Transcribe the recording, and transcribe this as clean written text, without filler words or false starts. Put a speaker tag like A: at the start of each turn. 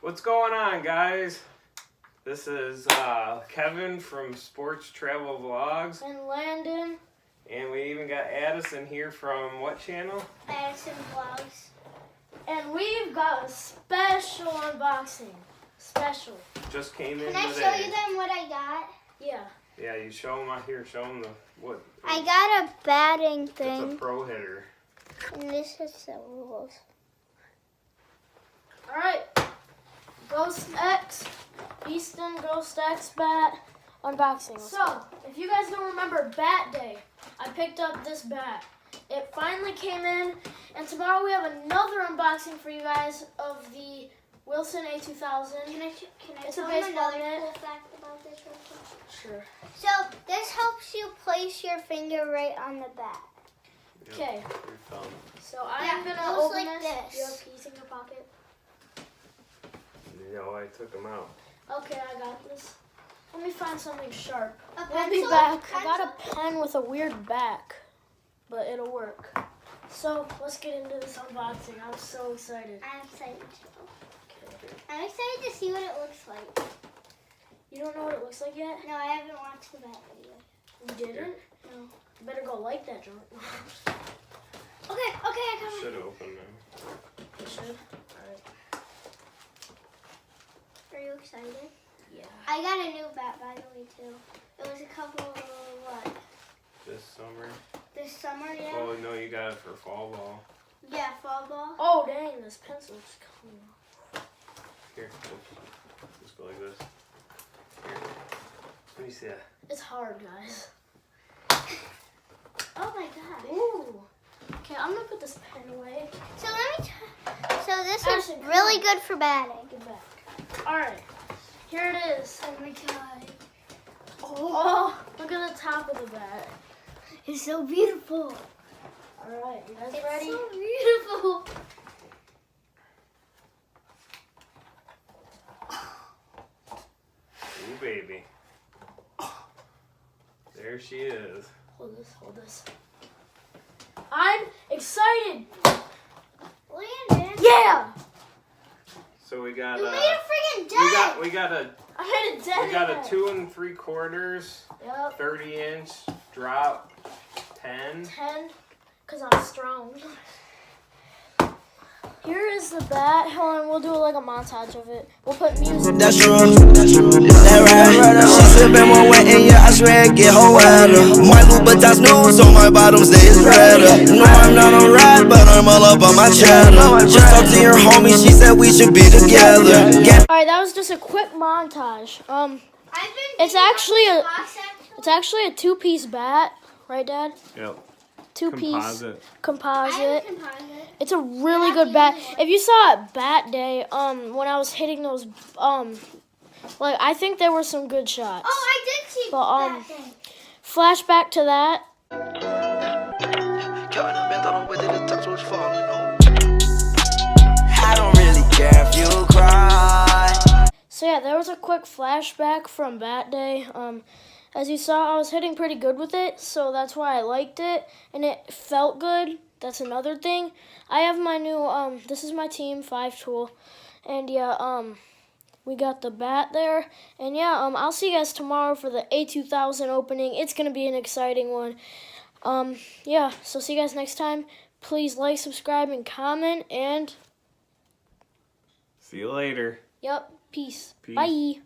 A: What's going on, guys? This is Kevin from Sports Travel Vlogs.
B: And Landon.
A: And we even got Addison here from what channel?
C: Easton Vlogs.
B: And we've got a special unboxing. Special.
A: Just came in
C: Can I
A: today.
C: show you them what I got?
B: Yeah.
A: Yeah, you show them out here. Show them what.
C: I got a batting
A: It's a
C: thing.
A: pro hitter.
C: And this is the rules.
B: Alright. Ghost X. Easton Ghost X bat unboxing. So, if you guys don't remember Bat Day, I picked up this bat. It finally came in, and tomorrow we have another unboxing for you guys of the Wilson A2000.
C: Can I
B: It's
C: tell
B: a
C: you
B: baseball
C: another
B: mitt.
C: cool fact about this real quick?
B: Sure.
C: So this helps you place your finger right on the bat.
A: Yep,
B: Okay.
A: your thumb.
B: So I'm
C: Yeah,
B: gonna
C: goes
B: open
C: like
B: this.
C: this.
B: You have keys in your pocket?
A: No, I took them out.
B: Okay, I got this. Let me find something sharp.
C: A
B: We'll be
C: pencil?
B: back. I got a
C: Pencil?
B: pen with a weird back, but it'll work. So let's get into this unboxing. I'm so excited.
C: I'm excited too.
B: Okay.
C: I'm excited to see what it looks like.
B: You don't know what it looks like yet?
C: No, I haven't watched the bat video.
B: You didn't?
C: No.
B: You better go like that joint.
C: Okay, I got it.
A: Should open them.
B: You should. Alright.
C: Are you excited?
B: Yeah.
C: I got a new bat, by the way, too. It was a couple, what,
A: This summer.
C: this summer, yeah?
A: Oh no, you got it for fall ball.
C: Yeah, fall ball.
B: Oh dang, this pencil's coming off.
A: Here, just go like this. Here. Let me see that.
B: It's hard, guys.
C: Oh my god.
B: Ooh. Okay, I'm gonna put this pen away.
C: So let me so this
B: Actually,
C: is
B: come
C: really
B: on.
C: good for batting.
B: Get back. Alright. Here it is.
C: Oh my god.
B: Oh, look at the top of the bat.
C: It's so beautiful.
B: Alright, you guys
C: It's
B: ready?
C: so beautiful.
A: Ooh, baby. There she is.
B: Hold this, hold this. I'm excited!
C: Landon.
B: Yeah!
A: So we got
C: You made a freaking dent.
A: we got a
B: I had a dead
A: we got a
B: end.
A: 2 3/4,
B: Yep.
A: 30-inch drop pen.
B: 10, because I'm strong. Here is the bat. Hold on, we'll do like a montage of it. We'll put music.
D: That's true. That right. She sippin' more wet and yeah, I swear it get her wetter. My Louboutins new, so my bottoms stays redder. No, I'm not on ride, but I'm all up on my cheddar. Just talked to your homie, she said we should be together.
B: Alright, that was just a quick montage.
C: I've been
B: It's actually a
C: box actually.
B: it's actually a 2-piece bat, right, Dad?
A: Yep.
B: 2-piece
A: Composite.
B: composite.
C: I have a composite.
B: It's a really good bat. If you saw at Bat Day, when I was hitting those, like I think there were some good shots.
C: Oh, I did see
B: But,
C: that thing.
B: Flashback to that.
D: I don't really care if you cry.
B: So yeah, there was a quick flashback from Bat Day. As you saw, I was hitting pretty good with it, so that's why I liked it, and it felt good. That's another thing. I have my new, this is my Team 5 tool, and yeah, we got the bat there, and yeah, I'll see you guys tomorrow for the A2000 opening. It's gonna be an exciting one. Yeah, so see you guys next time. Please like, subscribe, and comment, and
A: See you later.
B: yep, peace.
A: Peace.
B: Bye.